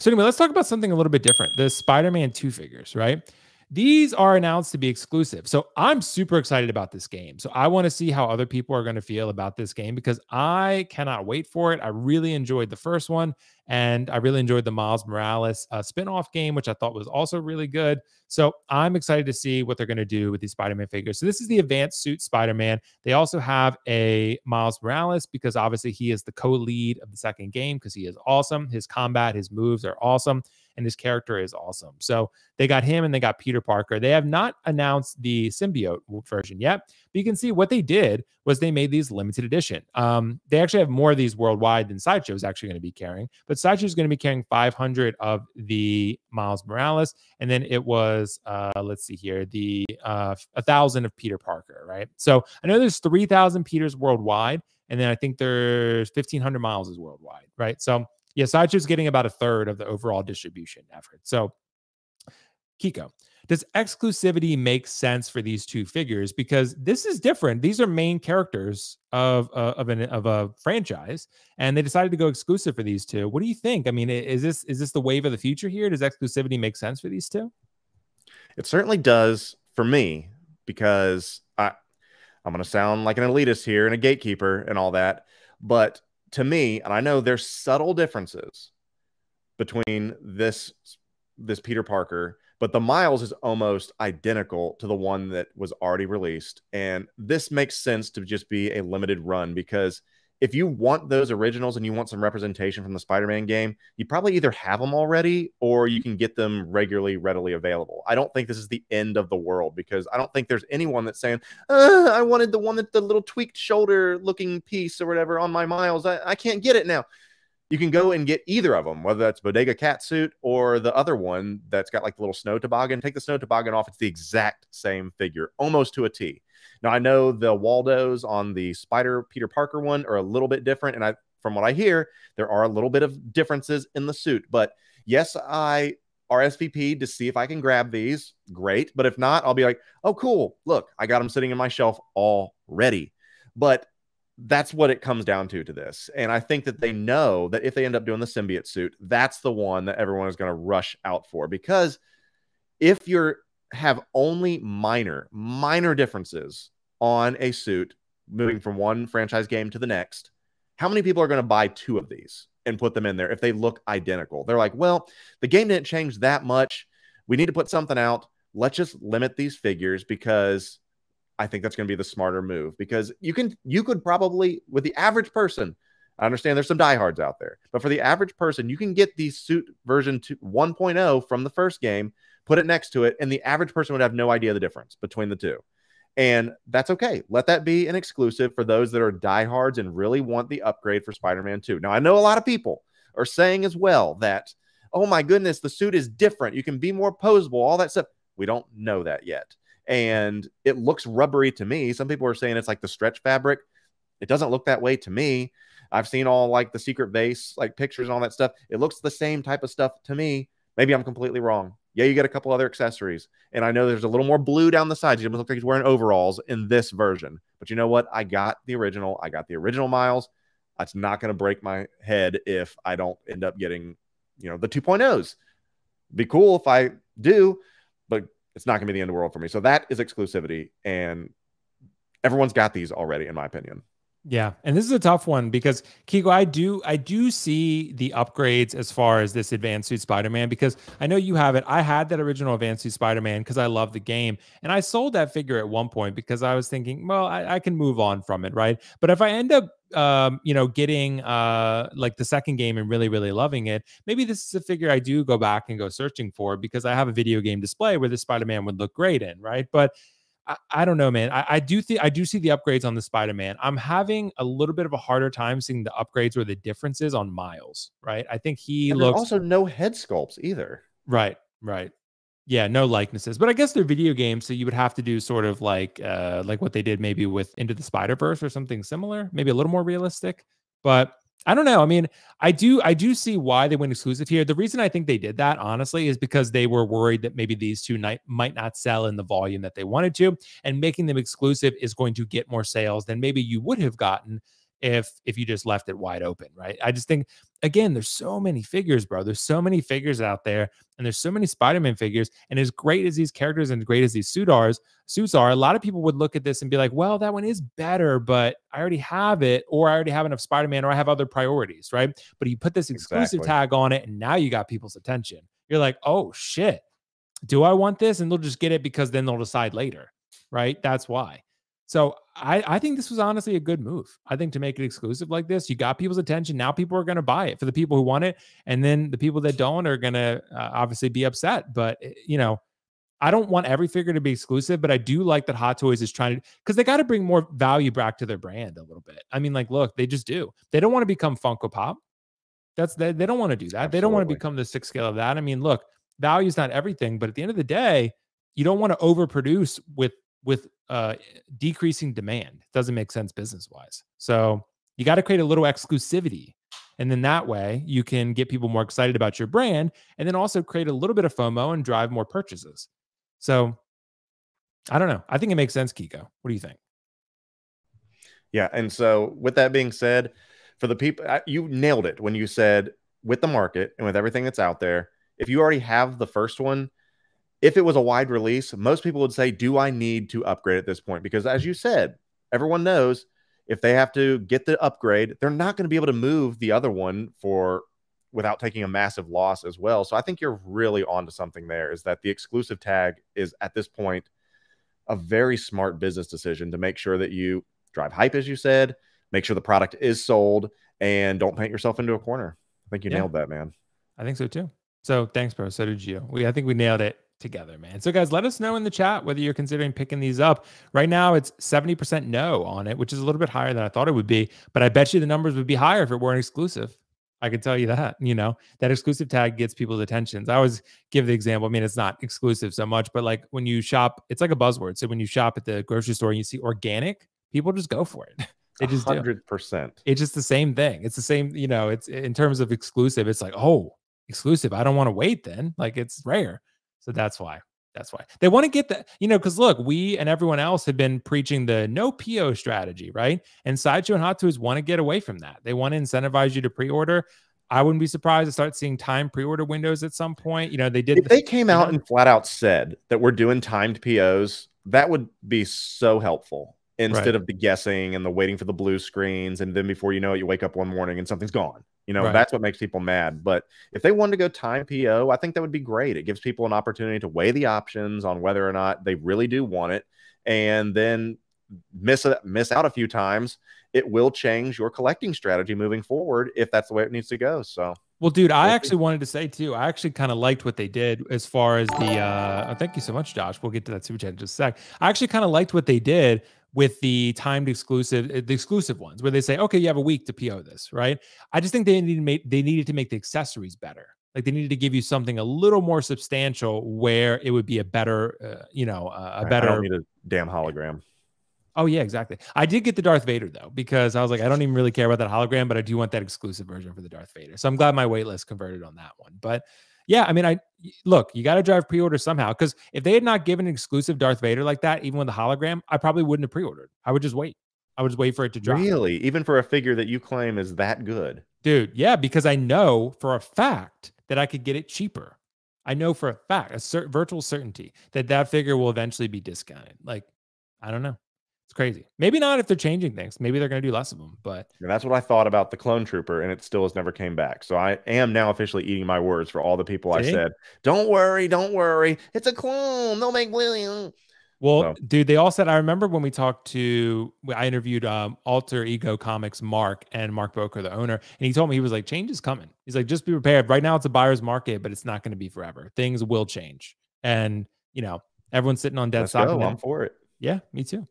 So anyway, let's talk about something a little bit different. The Spider-Man 2 figures, right? These are announced to be exclusive. So I'm super excited about this game. So I want to see how other people are going to feel about this game because I cannot wait for it. I really enjoyed the first one and I really enjoyed the Miles Morales spin-off game, which I thought was also really good. So I'm excited to see what they're going to do with these Spider-Man figures. So this is the advanced suit Spider-Man. They also have a Miles Morales because obviously he is the co-lead of the second game because he is awesome. His combat, his moves are awesome. And his character is awesome. So they got him and they got Peter Parker. They have not announced the symbiote version yet, but you can see what they did was they made these limited edition. They actually have more of these worldwide than Sideshow is actually going to be carrying, but Sideshow is going to be carrying 500 of the Miles Morales. And then it was, let's see here, the 1,000 of Peter Parker, right? So I know there's 3,000 Peters worldwide. And then I think there's 1,500 Miles worldwide, right? So yeah, Sideshow's getting about a third of the overall distribution effort. So, Kiko, does exclusivity make sense for these two figures? Because this is different. These are main characters of a franchise, and they decided to go exclusive for these two. What do you think? I mean, is this the wave of the future here? Does exclusivity make sense for these two? It certainly does for me, because I'm going to sound like an elitist here and a gatekeeper and all that, but to me, and I know there's subtle differences between this Peter Parker, but the Miles is almost identical to the one that was already released. And this makes sense to just be a limited run, because if you want those originals and you want some representation from the Spider-Man game, you probably either have them already or you can get them regularly, readily available. I don't think this is the end of the world, because I don't think there's anyone that's saying, I wanted the one that the little tweaked shoulder looking piece or whatever on my Miles. I can't get it now. You can go and get either of them, whether that's Bodega Catsuit or the other one that's got like the little snow toboggan. Take the snow toboggan off. It's the exact same figure, almost to a T. Now, I know the Waldos on the Spider Peter Parker one are a little bit different, and from what I hear, there are a little bit of differences in the suit. But yes, I RSVP'd to see if I can grab these. Great. But if not, I'll be like, oh, cool. Look, I got them sitting in my shelf already. But that's what it comes down to this. And I think that they know that if they end up doing the symbiote suit, that's the one that everyone is going to rush out for. Because if you're have only minor differences on a suit moving from one franchise game to the next, how many people are going to buy two of these and put them in there if they look identical? They're like, well, the game didn't change that much. We need to put something out. Let's just limit these figures, because I think that's going to be the smarter move. Because you could probably, with the average person, I understand there's some diehards out there, but for the average person, you can get the suit version 1.0 from the first game, put it next to it, and the average person would have no idea the difference between the two. And that's okay. Let that be an exclusive for those that are diehards and really want the upgrade for Spider-Man 2. Now, I know a lot of people are saying as well that, oh my goodness, the suit is different. You can be more posable, all that stuff. We don't know that yet. And it looks rubbery to me. Some people are saying it's like the stretch fabric. It doesn't look that way to me. I've seen all like the secret base, like pictures and all that stuff. It looks the same type of stuff to me. Maybe I'm completely wrong. Yeah, you get a couple other accessories. And I know there's a little more blue down the sides. He doesn't look like he's wearing overalls in this version. But you know what? I got the original. I got the original Miles. It's not going to break my head if I don't end up getting, the 2.0s. Be cool if I do, but it's not going to be the end of the world for me. So that is exclusivity. And everyone's got these already, in my opinion. Yeah, and this is a tough one because, Kiko, I do see the upgrades as far as this Advanced Suit Spider-Man, because I know you have it. I had that original Advanced Suit Spider-Man because I love the game, and I sold that figure at one point because I was thinking, well, I can move on from it, right? But if I end up getting like the second game and really, really loving it, maybe this is a figure I do go back and go searching for, because I have a video game display where this Spider-Man would look great in, right? But I don't know, man. I do see the upgrades on the Spider-Man. I'm having a little bit of a harder time seeing the upgrades or the differences on Miles, right? I think and looks also no head sculpts either. Right. Yeah, no likenesses. But I guess they're video games, so you would have to do sort of like what they did maybe with Into the Spider-Verse or something similar, maybe a little more realistic. But I don't know. I mean, I do see why they went exclusive here. The reason I think they did that, honestly, is because they were worried that maybe these two might not sell in the volume that they wanted to, and making them exclusive is going to get more sales than maybe you would have gotten if you just left it wide open, right? I just think again, there's so many figures, bro. There's so many figures out there, and there's so many Spider-Man figures. And as great as these characters and great as these suits are, a lot of people would look at this and be like, well, that one is better, but I already have it, or I already have enough Spider-Man, or I have other priorities, right? But you put this exclusive tag on it, and now you got people's attention. You're like, oh shit, do I want this? And they'll just get it because then they'll decide later, right? That's why. So I think this was honestly a good move. I think to make it exclusive like this, you got people's attention. Now people are going to buy it for the people who want it. And then the people that don't are going to obviously be upset. But, I don't want every figure to be exclusive, but I do like that Hot Toys is trying to, because they got to bring more value back to their brand a little bit. I mean, like, look, they just do. They don't want to become Funko Pop. They don't want to do that. Absolutely. They don't want to become the 6 scale of that. I mean, look, value is not everything, but at the end of the day, you don't want to overproduce with decreasing demand. It doesn't make sense business wise. So you got to create a little exclusivity, and then that way you can get people more excited about your brand, and then also create a little bit of FOMO and drive more purchases. So I don't know. I think it makes sense, Kiko. What do you think? Yeah, and so with that being said, for the people, you nailed it when you said with the market and with everything that's out there, if you already have the first one, if it was a wide release, most people would say, do I need to upgrade at this point? Because as you said, everyone knows if they have to get the upgrade, they're not going to be able to move the other one without taking a massive loss as well. So I think you're really onto something there, is that the exclusive tag is at this point a very smart business decision to make sure that you drive hype, as you said, make sure the product is sold, and don't paint yourself into a corner. I think you nailed that, man. I think so too. So thanks, bro. So did you. I think we nailed it together, man. So guys, let us know in the chat whether you're considering picking these up. Right now it's 70% no on it, which is a little bit higher than I thought it would be, but I bet you the numbers would be higher if it weren't exclusive. I can tell you that, that exclusive tag gets people's attentions. I always give the example. I mean, it's not exclusive so much, but like when you shop, it's like a buzzword. So when you shop at the grocery store and you see organic, people just go for it. They just 100%. It's just the same thing. It's the same, it's in terms of exclusive. It's like, oh, exclusive. I don't want to wait then. Like it's rare. So that's why they want to get that, because look, we and everyone else have been preaching the no PO strategy, right? And Sideshow and Hot Toys want to get away from that. They want to incentivize you to pre-order. I wouldn't be surprised to start seeing time pre-order windows at some point. They did. If they came out and flat out said that we're doing timed POs, that would be so helpful instead of the guessing and the waiting for the blue screens. And then before you know it, you wake up one morning and something's gone. That's what makes people mad. But if they wanted to go time PO, I think that would be great. It gives people an opportunity to weigh the options on whether or not they really do want it, and then miss out a few times. It will change your collecting strategy moving forward if that's the way it needs to go. So, well, dude, I actually wanted to say too, I actually kind of liked what they did as far as the thank you so much, Josh. We'll get to that super chat in just a sec. I actually kind of liked what they did with the timed exclusive, the exclusive ones, where they say, okay, you have a week to PO this, right? I just think they needed to make the accessories better. Like they needed to give you something a little more substantial where it would be a better, a better. I don't need a damn hologram. Oh yeah, exactly. I did get the Darth Vader though, because I was like, I don't even really care about that hologram, but I do want that exclusive version for the Darth Vader. So I'm glad my waitlist converted on that one. But yeah, I mean, look, you got to drive pre-order somehow, because if they had not given an exclusive Darth Vader like that, even with the hologram, I probably wouldn't have pre-ordered. I would just wait. I would just wait for it to drop. Really? Even for a figure that you claim is that good? Dude, yeah, because I know for a fact that I could get it cheaper. I know for a fact, virtual certainty that figure will eventually be discounted. Like, I don't know. It's crazy. Maybe not if they're changing things. Maybe they're going to do less of them. But and that's what I thought about the Clone Trooper, and it still has never came back. So I am now officially eating my words for all the people I said, don't worry, it's a clone. They'll make William. Well, dude, they all said, I remember when I interviewed Alter Ego Comics Mark Boker, the owner, and he told me, he was like, change is coming. He's like, just be prepared. Right now it's a buyer's market, but it's not going to be forever. Things will change. And, everyone's sitting on dead stock. I'm for it. Yeah, me too.